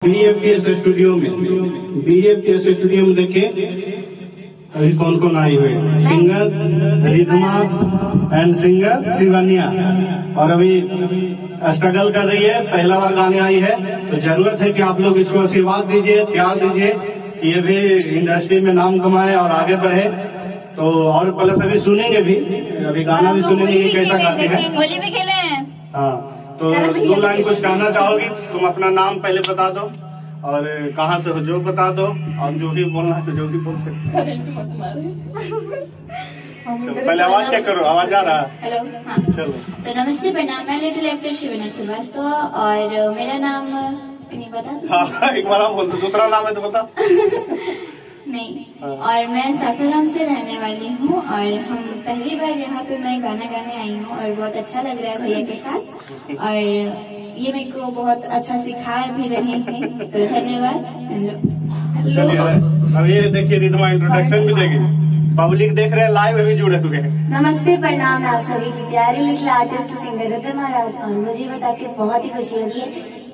BFTS studio में देखिए अभी कौन कौन आई हुए, सिंगर रिधमा एंड सिंगर शिवन्या, और अभी स्ट्रगल कर रही है, पहला बार गाने आई है। तो जरूरत है कि आप लोग इसको आशीर्वाद दीजिए, प्यार दीजिए कि ये भी इंडस्ट्री में नाम कमाए और आगे बढ़े। तो और प्लस अभी सुनेंगे भी, अभी गाना भी सुनेंगे कि कैसा गाते हैं। होली भी खेले हैं। हाँ, तो 2 लाइन कुछ कहना चाहोगी? तुम अपना नाम पहले बता दो और कहाँ से हो जो बता दो, और जो भी बोलना है तो जो भी बोल सकते। पहले आवाज चेक करो, आवाज आ रहा है? हेलो, हाँ। चलो। तो नमस्ते, प्रणाम, मैं लिटिल एक्टर शिवन्या श्रीवास्तव और मेरा नाम नहीं बता। हाँ, एक बार आप बोल दो, दूसरा नाम है तो बता। नहीं, और मैं सासाराम से रहने वाली हूँ और हम पहली बार यहाँ पे मैं गाना गाने आई हूँ और बहुत अच्छा लग रहा है भैया के साथ, और ये मेरे को बहुत अच्छा सिखा भी रहे हैं, तो धन्यवाद। चलिए, अब ये देखिए रिधमा इंट्रोडक्शन भी देगी, पब्लिक देख रहे हैं, लाइव अभी जुड़े हुए हैं। नमस्ते, प्रणाम आप सभी की प्यारी लिटिल आर्टिस्ट सिंगर रिधमा राज, और मुझे बता के बहुत ही खुशी हो रही है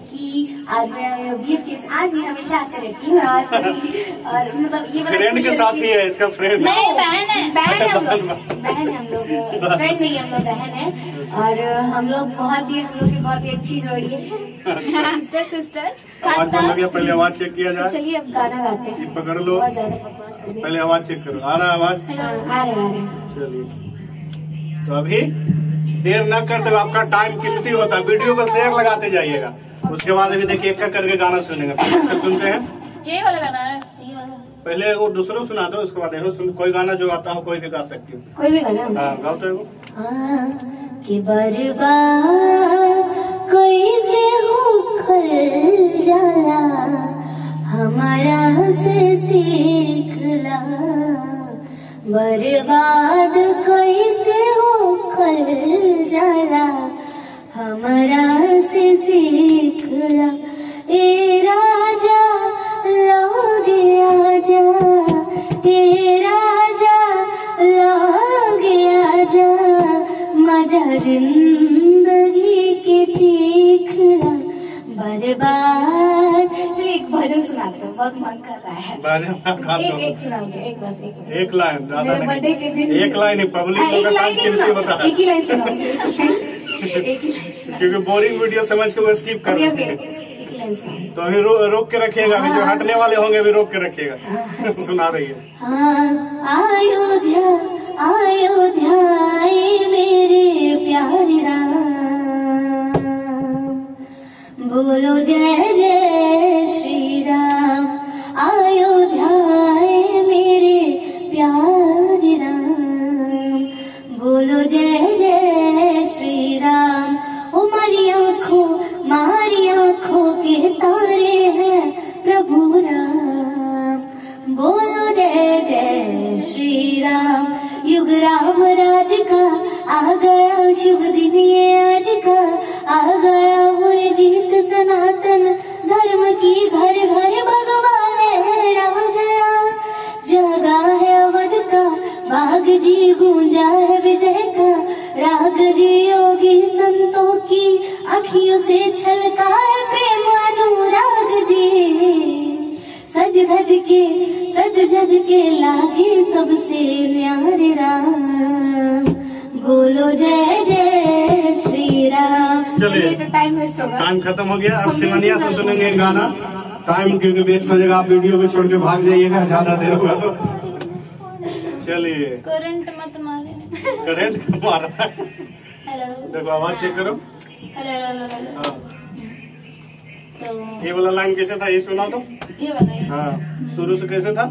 कि आज मैं BFTS आज नहीं हमेशा आते रहती हूँ, आज और मतलब ये फ्रेंड के साथ ही है, इसका फ्रेंड नहीं, बहन है। बहन है हम लोग, फ्रेंड नहीं, हम लोग बहन है, और हम लोग की बहुत ही अच्छी जोड़ी है। सिस्टर आवाज बंद हो गया, पहले आवाज चेक किया जाए। चलिए अब गाना गाते हैं। पकड़ लो, बहुत ज्यादा बकवास हो गई। पहले आवाज चेक करो, आ रहा है आवाज? आ रहे। चलिए, तो अभी देर न करते हुए, आपका टाइम कीमती होता है, वीडियो को शेयर लगाते जाइएगा। उसके बाद अभी देखिए एक करके गाना सुनेंगे, फिर सुनते हैं। ये वाला गाना है, पहले वो दूसरों सुना दो, उसके बाद यहो सुन, कोई गाना जो आता हो कोई भी गा सकती हो। कोई भी गाना? हाँ, गाओ तो एगो। कि बर्बाद कोई से हो खल जाला, हमारा से सीखला। बर्बाद कोई से हो खल जाला, हमारा से सीखला। ए राजा लागे आजा, ए राजा लागे आजा, मजा जिंदगी के चीखला। बर्बाद। चलिए एक भजन सुनाते हो, बहुत मन कर रहा है। एक सुनाओगे? एक बस एक लाइन, ज्यादा बर्थडे के दिन एक लाइन ही, पब्लिक का टाइम कीमती होता है। एक ही लाइन सुनाओगे? क्योंकि बोरिंग वीडियो समझ के वो स्किप कर देते हैं। तो अभी रोक के रखिएगा, अभी जो हटने वाले होंगे अभी रोक के रखिएगा। सुना रही है। अयोध्या अयोध्या मेरे प्यारे राम, बोलो जय जय श्री राम। अयोध्या मेरे प्यारे राम, बोलो जय जय श्री राम। ओ मारी आँखों के तारे हैं प्रभु राम, बोलो जय जय श्री राम। युग राम राज का आ गया शुभ दिन ये आज का, आ गया हुए जीत सनातन धर्म की, घर घर भगवान लहरा गया। जागा है अवध का बाग जी, गूंजा है विजय का राग जी। योगी संतों की अखियों से छलका है प्रेम अनुराग जी। सज धज के लागे सबसे न्यारे राम, बोलो जय जय श्री राम। चलिए, टाइम वेस्ट होगा, टाइम खत्म हो गया। अब शिवन्या से सुनेंगे एक गाना, टाइम क्योंकि वेस्ट हो जाएगा, आप वीडियो को छोड़ के भाग जाइएगा, ज्यादा देर हुआ तो। चलिए, करंट मत मारे। करंट मारा है। हेलो, देखो आवाज चेक करो। हेलो। हाँ, तो ये वाला लाइन कैसे था, ये सुना तो? ये वाला हाँ, शुरू से कैसे था?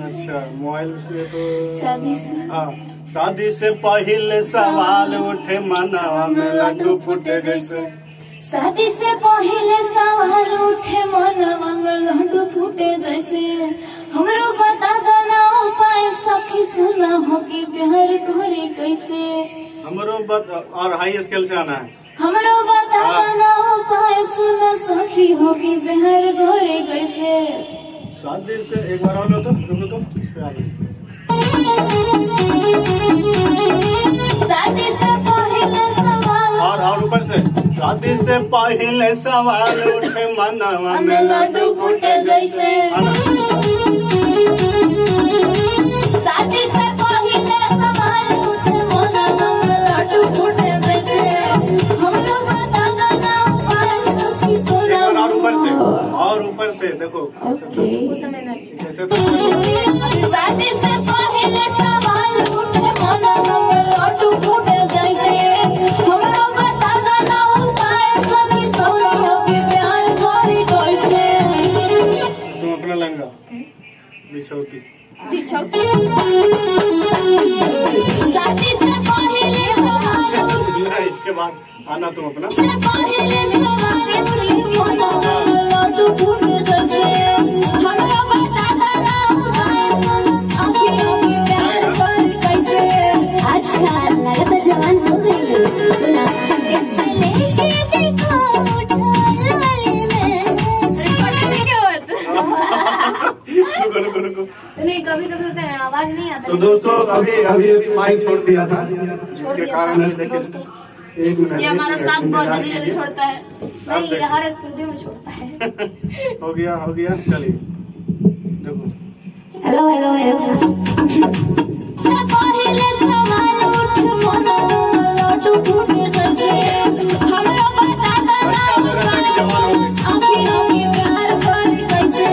अच्छा, मोबाइल से तो शादी से। हाँ, शादी से पहले सवाल उठे मनवा में लड्डू फूटे जैसे। शादी से पहले सवाल उठे मनवा में लड्डू फूटे जैसे। हमरो बता दना उपाय सखी, सुना हो कि प्यार करे कैसे। हमरो और हाई स्केल से आना है। हमरो बता दना उपाय, सुना सखी हो कि प्यार करे कैसे। शादी से एक बार और लो तो, रुको तो, इस पे आ गई। शादी से पहले सवाल और ऊपर से शादी से पहले सवाल उठे मनवा में लड्डू फूटे जैसे, शादी से पहले सवाल उठे मनवा में लड्डू फूटे जैसे, हम लोग बताना ना उपाय सखी सोना। और ऊपर से देखो कैसे तो शादी से पहले सवाल उठे मनवा में लड्डू फूटे जैसे, हम लोग बताना ना उपाय सखी सोना के प्यार करी कैसे। तुम अपना लहंगा बिछौती शादी से पहले सवाल इसके बाद आना तुम अपना से पहले सवाल लड्डू फूटे जैसे, हम लोग बताना ना उपाय अखियों के प्यार करी कैसे। अच्छा लगता जवान हो गई सुना कैसे लेके देखो उठा लाली में रुको। नहीं कभी कभी होता है आवाज नहीं आता। तो दोस्तों अभी माइक छोड़ दिया था जिसके कारण देखिए 1 मिनट ये हमारा साथ बहुत जल्दी छोड़ता है। नहीं ये हर स्टूडियो में छोड़ता है। हो गया चलिए देखो हेलो हेलो हेलो पहले सवाल उठ मनो लड्डू फूटे जैसे, हमरा बताना ना अखियों के प्यार करी कैसे।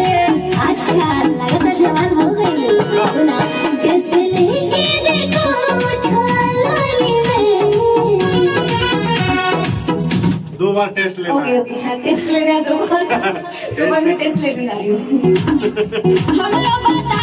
अच्छा लगता जवान हो गई सुना कैसे लेके देखो उठा लाली में। 2 बार टेस्ट लेना है। ओके टेस्ट लेना है 2 बार में टेस्ट लेने आई हूँ। हमरा बता